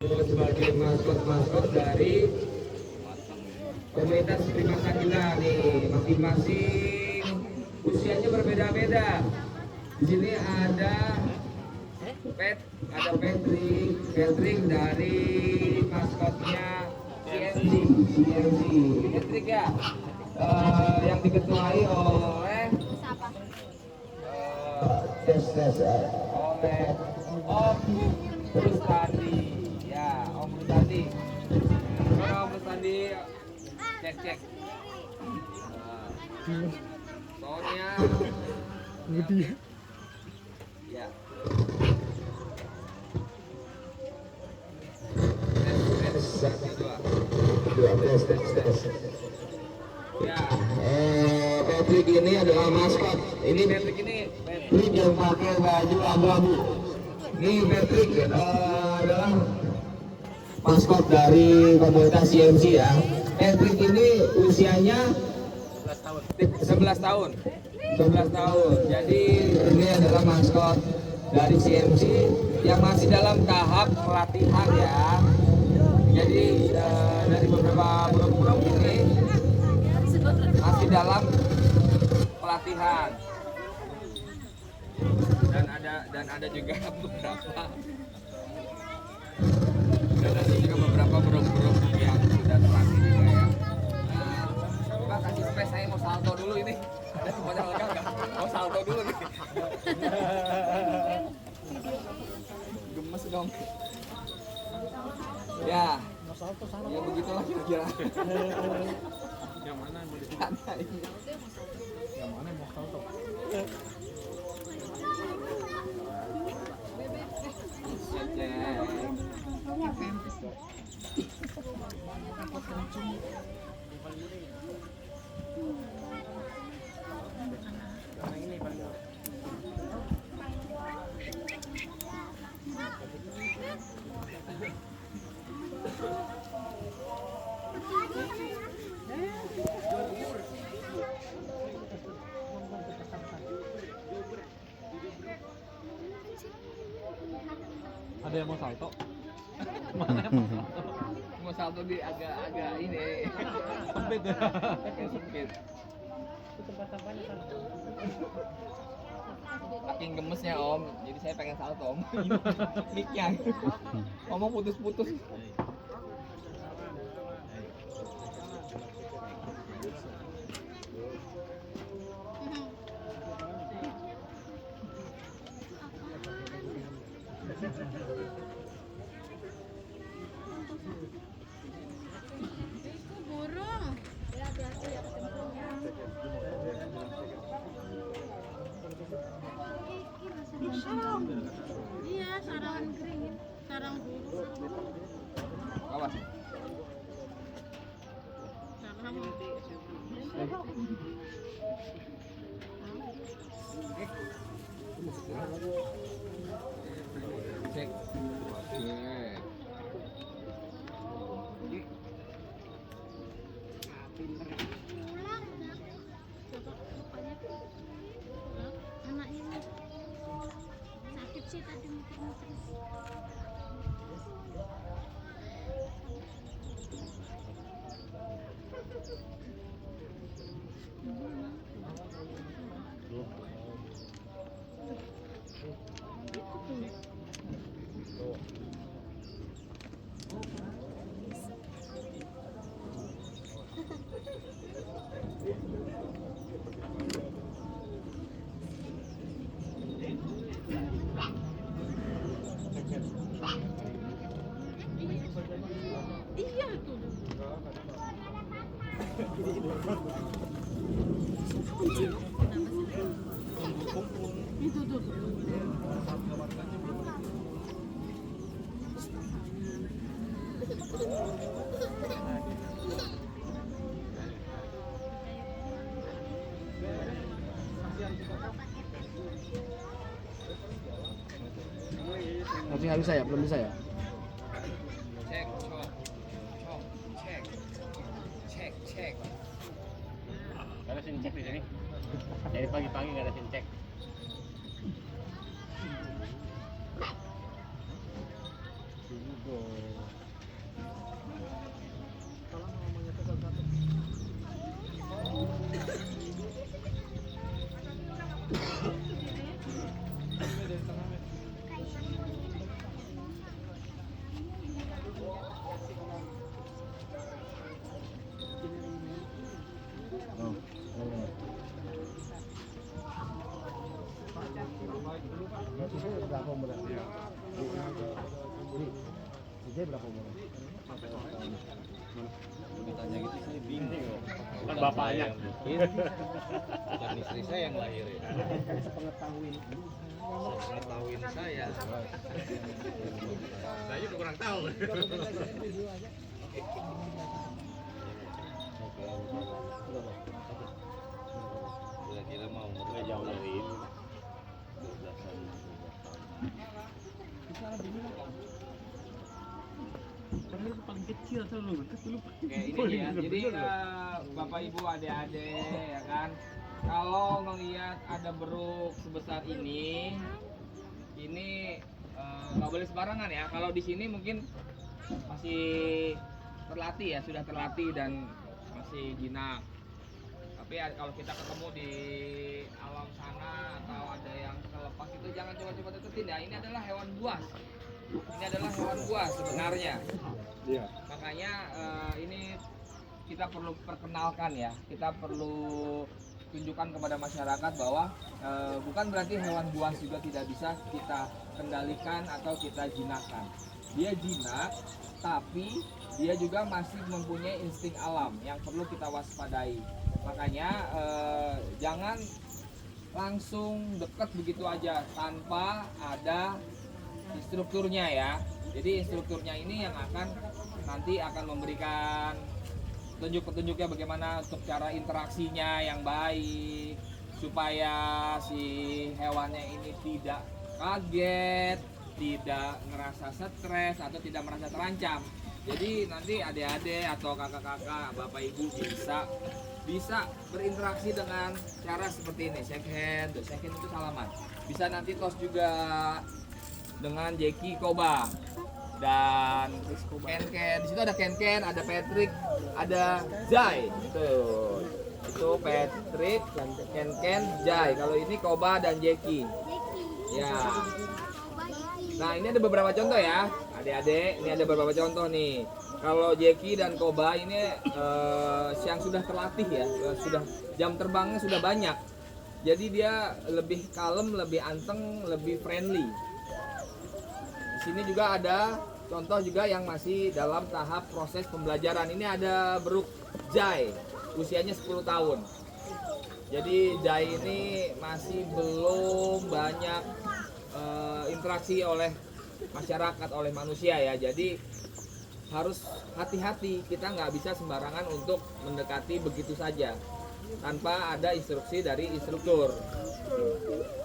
sebagai maskot dari komunitas Primata Gila nih, masing-masing usianya berbeda-beda. Di sini ada Patrick dari maskotnya CMC. Patrick ya, yang diketuai oleh oleh Om Rustandi. Ya, Om Rustandi. Mana Om Rustandi? Cek. Soalnya ya. Ya. Patrick ini adalah maskot. Ini Patrick yang pakai baju abu-abu. Ini Patrick adalah maskot dari komunitas CMC ya. Patrick ini usianya 11 tahun. Jadi ini adalah maskot dari CMC yang masih dalam tahap pelatihan ya. Jadi dari beberapa burung-burung ini masih dalam pelatihan. Dan ada juga beberapa burung-burung yang sudah terlatih juga ya. Pak kasih space, saya mau salto dulu ini. Ada semuanya lega nggak? Mau salto dulu nih. Gemes dong. Ya. Ya begitulah kira-kira. Yang mana yang mau di ini? Yang mana yang mau salto? Ada yang mau salto? Mau salto di agak ini Sempit ya? sempit. Saking gemesnya Om, jadi saya pengen salto Om. Mic-nya ngomong putus-putus. Burung. Hati-hati ya ketempatnya. Iya, sarang kering, sarang burung. Awas. Sarang. Cek. Oke. Pulang udah. Coba bapaknya. Anaknya sakit sih tadi muter-muter. Iya tuh. Itu tuh. Masih nggak bisa ya? Belum bisa ya? Cek, cek. Gak ada sincek di sini. Dari pagi-pagi gak ada sincek. Dulu dong. Oh, berarti saya berapa umurnya? Ini berapa umurnya? Ditanya gitu saya bingung. Kan bapaknya. Bukan istri saya yang lahir ya. Sepengetahuan saya. Saya juga kurang tahu. Kira-kira mau Nggak jauh dari ini. 12-an. Padahal itu paling kecil selalu. Oke, ini ya. Jadi Bapak Ibu, adik-adik ya kan. Kalau melihat ada beruk sebesar ini nggak boleh sembarangan ya. Kalau di sini mungkin masih terlatih ya, sudah terlatih dan masih jinak. Tapi kalau kita ketemu di alam sana atau ada yang kelepas itu jangan coba-coba deketin ya. Ini adalah hewan buas. Ini adalah hewan buas sebenarnya. Iya. Makanya ini kita perlu perkenalkan ya. Kita perlu tunjukkan kepada masyarakat bahwa bukan berarti hewan buas juga tidak bisa kita kendalikan atau kita jinakkan. Dia jinak, tapi dia juga masih mempunyai insting alam yang perlu kita waspadai. Makanya jangan langsung dekat begitu aja tanpa ada instrukturnya ya. Jadi instrukturnya ini yang nanti akan memberikan petunjuk-petunjuknya bagaimana untuk cara interaksinya yang baik supaya si hewannya ini tidak kaget, tidak ngerasa stres atau tidak merasa terancam. Jadi nanti adik-adik atau kakak-kakak, bapak ibu bisa berinteraksi dengan cara seperti ini, shake hand itu salaman. Bisa nanti tos juga dengan Jeki Koba dan Ken. Di situ ada Ken, ada Patrick, ada Jai. Tuh. Itu Patrick, Ken, Jai. Kalau ini Koba dan Jeki. Ya. Nah, ini ada beberapa contoh ya. Adik-adik, ini ada beberapa contoh nih. Kalau Jeki dan Koba ini yang sudah terlatih ya, sudah jam terbangnya sudah banyak. Jadi dia lebih kalem, lebih anteng, lebih friendly. Di sini juga ada contoh juga yang masih dalam tahap proses pembelajaran. Ini ada beruk Jai, usianya 10 tahun. Jadi Jai ini masih belum banyak interaksi oleh masyarakat, oleh manusia ya. Jadi harus hati-hati, kita nggak bisa sembarangan untuk mendekati begitu saja tanpa ada instruksi dari instruktur.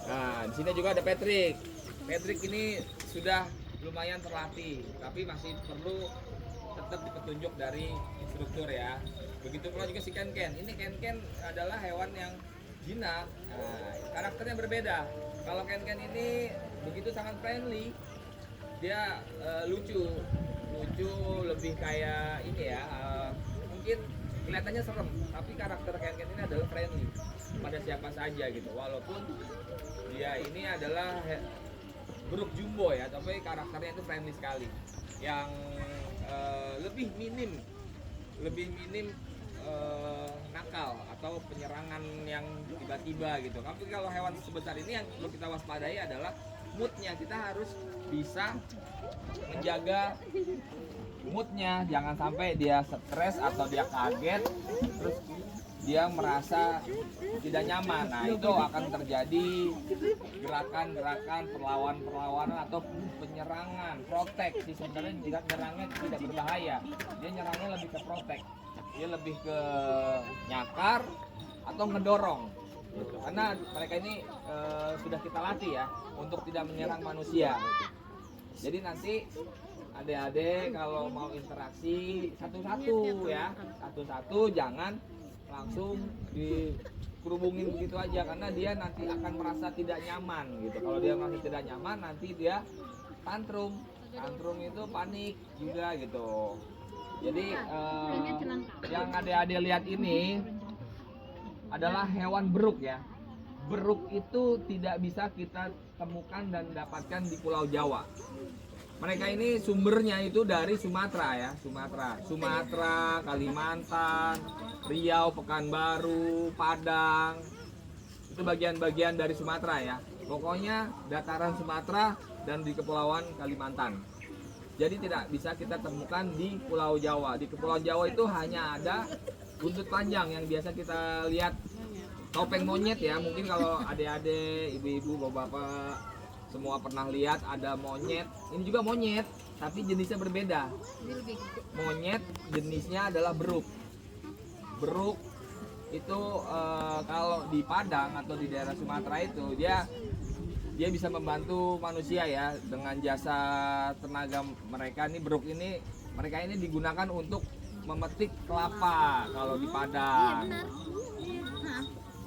Nah, di sini juga ada Patrick. Patrick ini sudah lumayan terlatih, tapi masih perlu tetap petunjuk dari instruktur ya. Begitu pula juga si Ken. Ini Ken adalah hewan yang jinak. Nah, karakternya berbeda. Kalau Ken ini begitu sangat friendly, dia lucu, lebih kayak ini ya. Mungkin kelihatannya serem, tapi karakter Ken ini adalah friendly pada siapa saja gitu. Walaupun dia ini adalah beruk jumbo ya, tapi karakternya itu friendly sekali. Yang lebih minim nakal atau penyerangan yang tiba-tiba gitu. Tapi kalau hewan sebesar ini yang perlu kita waspadai adalah moodnya. Kita harus bisa menjaga moodnya, jangan sampai dia stres atau dia kaget terus dia merasa tidak nyaman. Nah, itu akan terjadi gerakan-gerakan perlawanan atau penyerangan, protek. Sebenarnya jika nyerangnya tidak berbahaya, dia nyerangnya lebih ke protek, dia lebih ke nyakar atau ngedorong gitu. Karena mereka ini sudah kita latih ya untuk tidak menyerang manusia gitu. Jadi nanti adik-adik kalau mau interaksi satu-satu ya, satu-satu, jangan langsung dikerubungin begitu aja, karena dia nanti akan merasa tidak nyaman gitu. Kalau dia merasa tidak nyaman, nanti dia tantrum tantrum itu panik juga gitu. Jadi yang adik-adik lihat ini adalah hewan beruk ya. Beruk itu tidak bisa kita temukan dan dapatkan di Pulau Jawa. Mereka ini sumbernya itu dari Sumatera ya, Sumatera, Kalimantan, Riau, Pekanbaru, Padang. Itu bagian-bagian dari Sumatera ya. Pokoknya dataran Sumatera dan di Kepulauan Kalimantan. Jadi tidak bisa kita temukan di Pulau Jawa. Di Kepulauan Jawa itu hanya ada buntut panjang yang biasa kita lihat, topeng monyet ya. Mungkin kalau adik-adik, ibu-ibu, bapak-bapak semua pernah lihat ada monyet. Ini juga monyet, tapi jenisnya berbeda. Monyet jenisnya adalah beruk. Beruk itu kalau di Padang atau di daerah Sumatera itu dia bisa membantu manusia ya dengan jasa tenaga mereka. Ini beruk ini mereka ini digunakan untuk memetik kelapa kalau di Padang.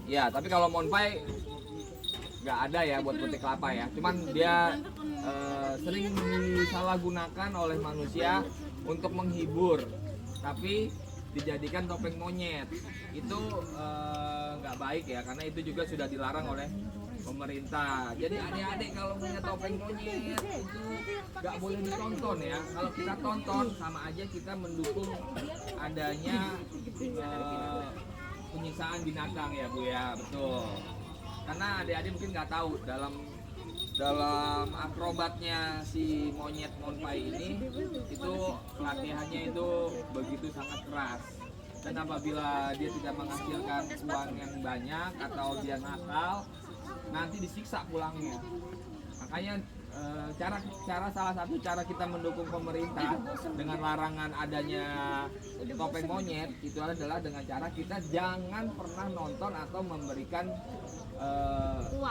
Ya, tapi kalau monpai nggak ada ya buat petik kelapa ya. Cuman dia sering disalahgunakan oleh manusia untuk menghibur, tapi dijadikan topeng monyet. Itu nggak baik ya, karena itu juga sudah dilarang oleh pemerintah. Jadi adik-adik kalau punya topeng monyet itu nggak boleh ditonton ya. Kalau kita tonton sama aja kita mendukung adanya penyiksaan binatang ya Bu ya, betul. Karena adik-adik mungkin nggak tahu dalam akrobatnya si monyet monpai ini itu latihannya itu begitu sangat keras, dan apabila dia tidak menghasilkan uang yang banyak atau dia nakal nanti disiksa pulangnya. Makanya salah satu cara kita mendukung pemerintah dengan larangan adanya topeng monyet itu adalah dengan cara kita jangan pernah nonton atau memberikan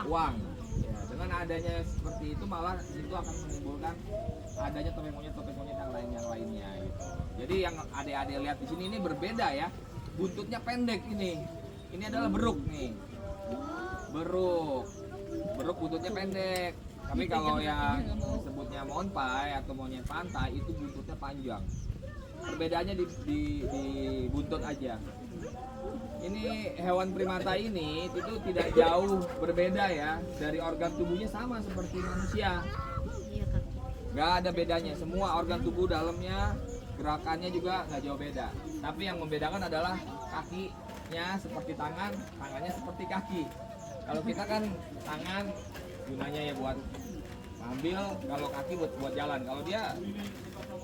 uang. Ya, dengan adanya seperti itu malah itu akan menimbulkan adanya topeng monyet yang lainnya gitu. Jadi yang adik-adik lihat di sini ini berbeda ya. Buntutnya pendek ini. Ini adalah beruk nih. Beruk buntutnya pendek. Tapi kalau yang disebutnya monpai atau monyet pantai itu buntutnya panjang. Perbedaannya di buntut aja. Ini hewan primata ini itu tidak jauh berbeda ya, dari organ tubuhnya sama seperti manusia. Gak ada bedanya, semua organ tubuh dalamnya gerakannya juga nggak jauh beda. Tapi yang membedakan adalah kakinya seperti tangan, tangannya seperti kaki. Kalau kita kan tangan gunanya ya buat ambil, kalau kaki buat jalan. Kalau dia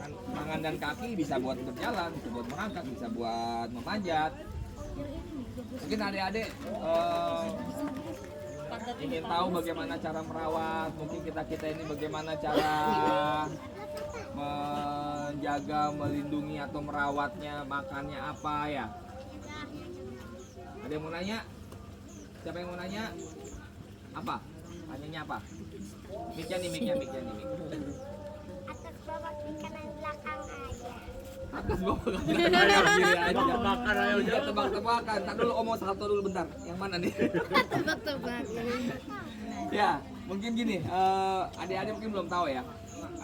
kan tangan dan kaki bisa buat berjalan, bisa buat merangkak, bisa buat memanjat. Mungkin adik-adik ingin tahu bagaimana cara merawat, mungkin kita ini bagaimana cara menjaga, melindungi atau merawatnya, makannya apa ya. Ada yang mau nanya? Siapa yang mau nanya? Apa? Tanyanya apa? Miknya nih. Atas bawah kanan belakang aja. Atas bawah kanan kiri aja. Tebak-tebakan aja. Iya, tebak-tebakan. Ntar dulu omong salto dulu bentar. Yang mana nih? Tebak-tebakan. Ya, mungkin gini, adik-adik mungkin belum tahu ya.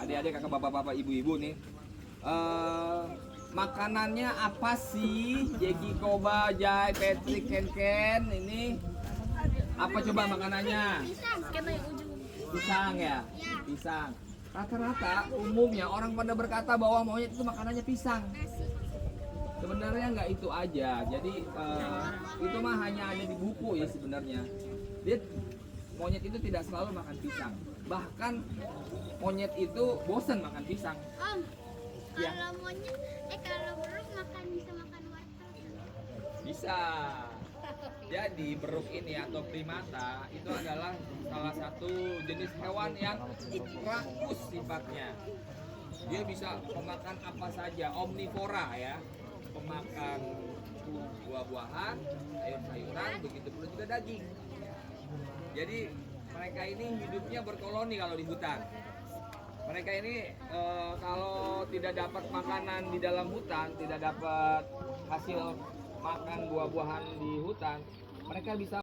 Adik-adik, kakak, bapak-bapak, ibu-ibu nih. Makanannya apa sih? Jeki, Koba, Jai, Patrick, Ken, ini apa coba makanannya? Pisang kena yang ujung. Pisang ya? Pisang. Rata-rata umumnya orang pada berkata bahwa monyet itu makanannya pisang. Sebenarnya nggak itu aja. Jadi itu mah hanya ada di buku ya sebenarnya. Monyet itu tidak selalu makan pisang. Bahkan monyet itu bosan makan pisang. Om, Ya. kalau monyet, kalau beruk bisa makan wortel. Bisa. Jadi beruk ini atau primata itu adalah salah satu jenis hewan yang rakus sifatnya. Dia bisa memakan apa saja, omnivora ya, pemakan buah-buahan, sayur-sayuran, begitu pula juga daging. Jadi mereka ini hidupnya berkoloni kalau di hutan. Mereka ini kalau tidak dapat makanan di dalam hutan, tidak dapat hasil makan buah-buahan di hutan, mereka bisa